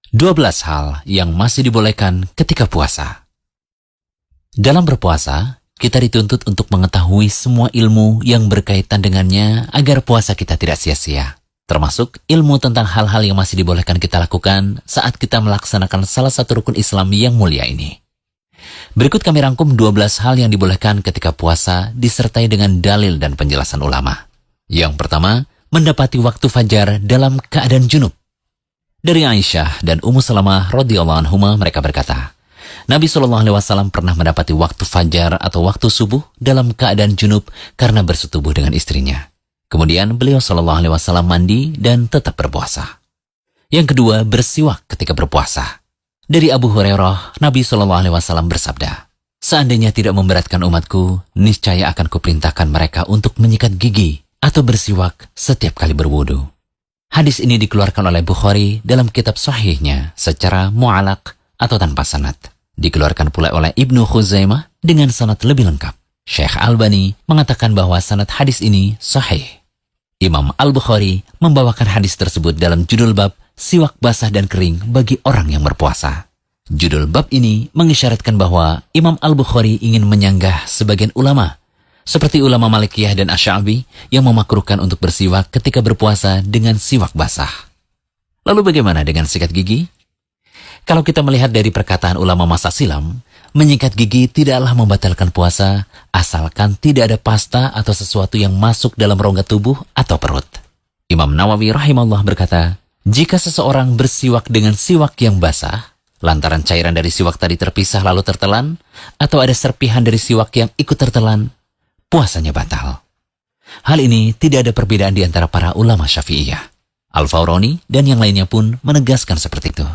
12 hal yang masih dibolehkan ketika puasa. Dalam berpuasa, kita dituntut untuk mengetahui semua ilmu yang berkaitan dengannya agar puasa kita tidak sia-sia. Termasuk ilmu tentang hal-hal yang masih dibolehkan kita lakukan saat kita melaksanakan salah satu rukun Islam yang mulia ini. Berikut kami rangkum 12 hal yang dibolehkan ketika puasa disertai dengan dalil dan penjelasan ulama. Yang pertama, mendapati waktu fajar dalam keadaan junub. Dari Aisyah dan Ummu Salamah radhiyallahu anhuma mereka berkata, Nabi SAW pernah mendapati waktu fajar atau waktu subuh dalam keadaan junub karena bersetubuh dengan istrinya. Kemudian beliau SAW mandi dan tetap berpuasa. Yang kedua, bersiwak ketika berpuasa. Dari Abu Hurairah, Nabi SAW bersabda, seandainya tidak memberatkan umatku, niscaya akan kuperintahkan mereka untuk menyikat gigi atau bersiwak setiap kali berwudu. Hadis ini dikeluarkan oleh Bukhari dalam kitab sahihnya secara mu'alaq atau tanpa sanad. Dikeluarkan pula oleh Ibnu Khuzaimah dengan sanad lebih lengkap. Syekh Albani mengatakan bahwa sanad hadis ini sahih. Imam Al-Bukhari membawakan hadis tersebut dalam judul bab siwak basah dan kering bagi orang yang berpuasa. Judul bab ini mengisyaratkan bahwa Imam Al-Bukhari ingin menyanggah sebagian ulama, seperti ulama Malikiyah dan Asy'abi yang memakruhkan untuk bersiwak ketika berpuasa dengan siwak basah. Lalu bagaimana dengan sikat gigi? Kalau kita melihat dari perkataan ulama masa silam, menyikat gigi tidaklah membatalkan puasa asalkan tidak ada pasta atau sesuatu yang masuk dalam rongga tubuh atau perut. Imam Nawawi rahimahullah berkata, jika seseorang bersiwak dengan siwak yang basah, lantaran cairan dari siwak tadi terpisah lalu tertelan, atau ada serpihan dari siwak yang ikut tertelan, puasanya batal. Hal ini tidak ada perbedaan di antara para ulama Syafi'iyah. Al-Fawroni dan yang lainnya pun menegaskan seperti itu.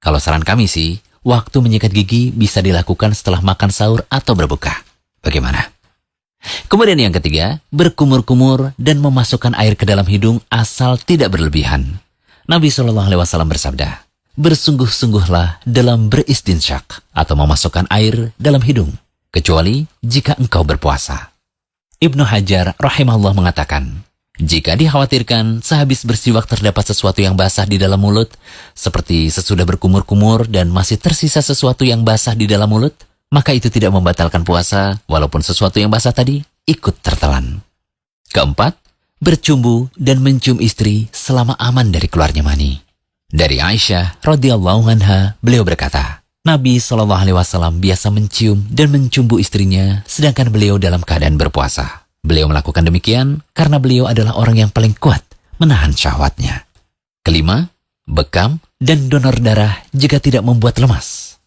Kalau saran kami sih, waktu menyikat gigi bisa dilakukan setelah makan sahur atau berbuka. Bagaimana? Kemudian yang ketiga, berkumur-kumur dan memasukkan air ke dalam hidung asal tidak berlebihan. Nabi SAW bersabda, bersungguh-sungguhlah dalam beristinsyak atau memasukkan air dalam hidung, kecuali jika engkau berpuasa. Ibnu Hajar rahimahullah mengatakan, jika dikhawatirkan sehabis bersiwak terdapat sesuatu yang basah di dalam mulut, seperti sesudah berkumur-kumur dan masih tersisa sesuatu yang basah di dalam mulut, maka itu tidak membatalkan puasa walaupun sesuatu yang basah tadi ikut tertelan. Keempat, bercumbu dan mencium istri selama aman dari keluarnya mani. Dari Aisyah radhiyallahu anha, beliau berkata, Nabi SAW biasa mencium dan mencumbu istrinya sedangkan beliau dalam keadaan berpuasa. Beliau melakukan demikian karena beliau adalah orang yang paling kuat menahan syahwatnya. Kelima, bekam dan donor darah jika tidak membuat lemas.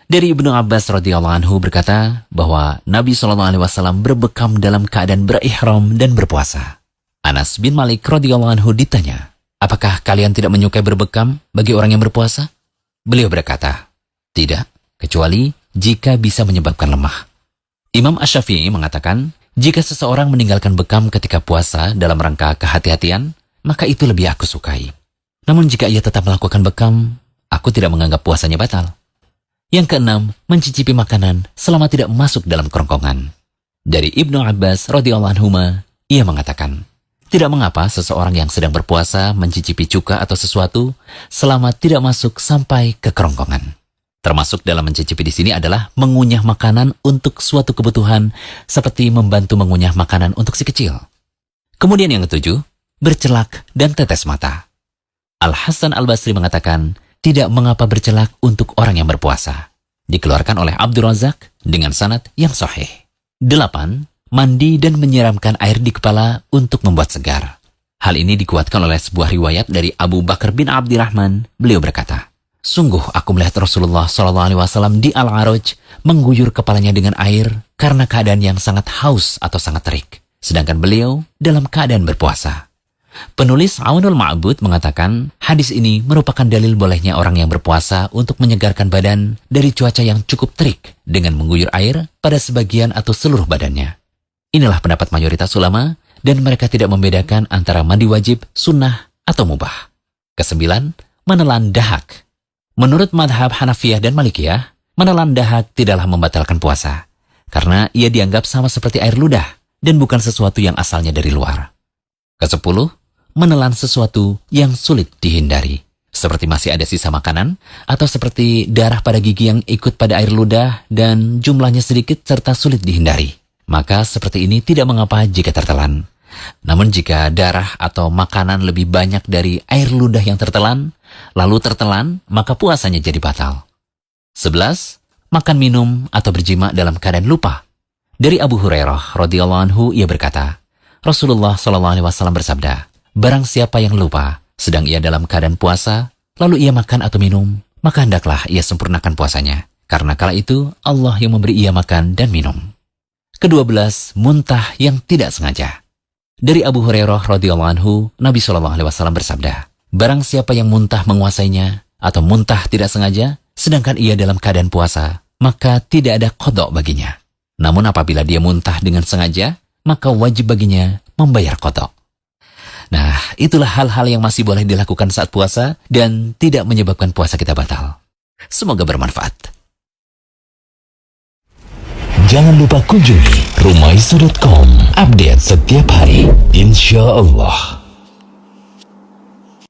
Dari Ibnu Abbas radhiyallahu anhu berkata bahwa Nabi SAW berbekam dalam keadaan berihram dan berpuasa. Anas bin Malik radhiyallahu anhu ditanya, apakah kalian tidak menyukai berbekam bagi orang yang berpuasa? Beliau berkata, tidak, kecuali jika bisa menyebabkan lemah. Imam Asy-Syafi'i mengatakan, jika seseorang meninggalkan bekam ketika puasa dalam rangka kehati-hatian, maka itu lebih aku sukai. Namun jika ia tetap melakukan bekam, aku tidak menganggap puasanya batal. Yang keenam, mencicipi makanan selama tidak masuk dalam kerongkongan. Dari Ibnu Abbas radhiyallahu anhuma, ia mengatakan, tidak mengapa seseorang yang sedang berpuasa mencicipi cuka atau sesuatu selama tidak masuk sampai ke kerongkongan. Termasuk dalam mencicipi di sini adalah mengunyah makanan untuk suatu kebutuhan, seperti membantu mengunyah makanan untuk si kecil. Kemudian yang ketujuh, bercelak dan tetes mata. Al-Hasan Al-Basri mengatakan, tidak mengapa bercelak untuk orang yang berpuasa. Dikeluarkan oleh Abdul Razak dengan sanad yang sahih. 8. Mandi dan menyiramkan air di kepala untuk membuat segar. Hal ini dikuatkan oleh sebuah riwayat dari Abu Bakar bin Abdirrahman. Beliau berkata, sungguh aku melihat Rasulullah SAW di Al-Araj mengguyur kepalanya dengan air karena keadaan yang sangat haus atau sangat terik. Sedangkan beliau dalam keadaan berpuasa. Penulis Aunul Ma'bud mengatakan hadis ini merupakan dalil bolehnya orang yang berpuasa untuk menyegarkan badan dari cuaca yang cukup terik dengan mengguyur air pada sebagian atau seluruh badannya. Inilah pendapat mayoritas ulama dan mereka tidak membedakan antara mandi wajib, sunnah, atau mubah. Kesembilan, menelan dahak. Menurut madhab Hanafiyah dan Malikiyah, menelan dahak tidaklah membatalkan puasa, karena ia dianggap sama seperti air ludah dan bukan sesuatu yang asalnya dari luar. Kesepuluh, menelan sesuatu yang sulit dihindari, seperti masih ada sisa makanan, atau seperti darah pada gigi yang ikut pada air ludah dan jumlahnya sedikit serta sulit dihindari. Maka seperti ini tidak mengapa jika tertelan. Namun jika darah atau makanan lebih banyak dari air ludah yang tertelan, lalu tertelan, maka puasanya jadi batal. 11. Makan minum atau berjima dalam keadaan lupa. Dari Abu Hurairah radhiyallahu anhu, ia berkata, Rasulullah SAW bersabda, barang siapa yang lupa, sedang ia dalam keadaan puasa, lalu ia makan atau minum, maka hendaklah ia sempurnakan puasanya. Karena kala itu, Allah yang memberi ia makan dan minum. Ke-12, muntah yang tidak sengaja. Dari Abu Hurairah radhiyallahu anhu, Nabi SAW bersabda, barang siapa yang muntah menguasainya, atau muntah tidak sengaja, sedangkan ia dalam keadaan puasa, maka tidak ada qadha baginya. Namun apabila dia muntah dengan sengaja, maka wajib baginya membayar qadha. Nah, itulah hal-hal yang masih boleh dilakukan saat puasa dan tidak menyebabkan puasa kita batal. Semoga bermanfaat. Jangan lupa kunjungi rumaiso.com. Update setiap hari, insya Allah.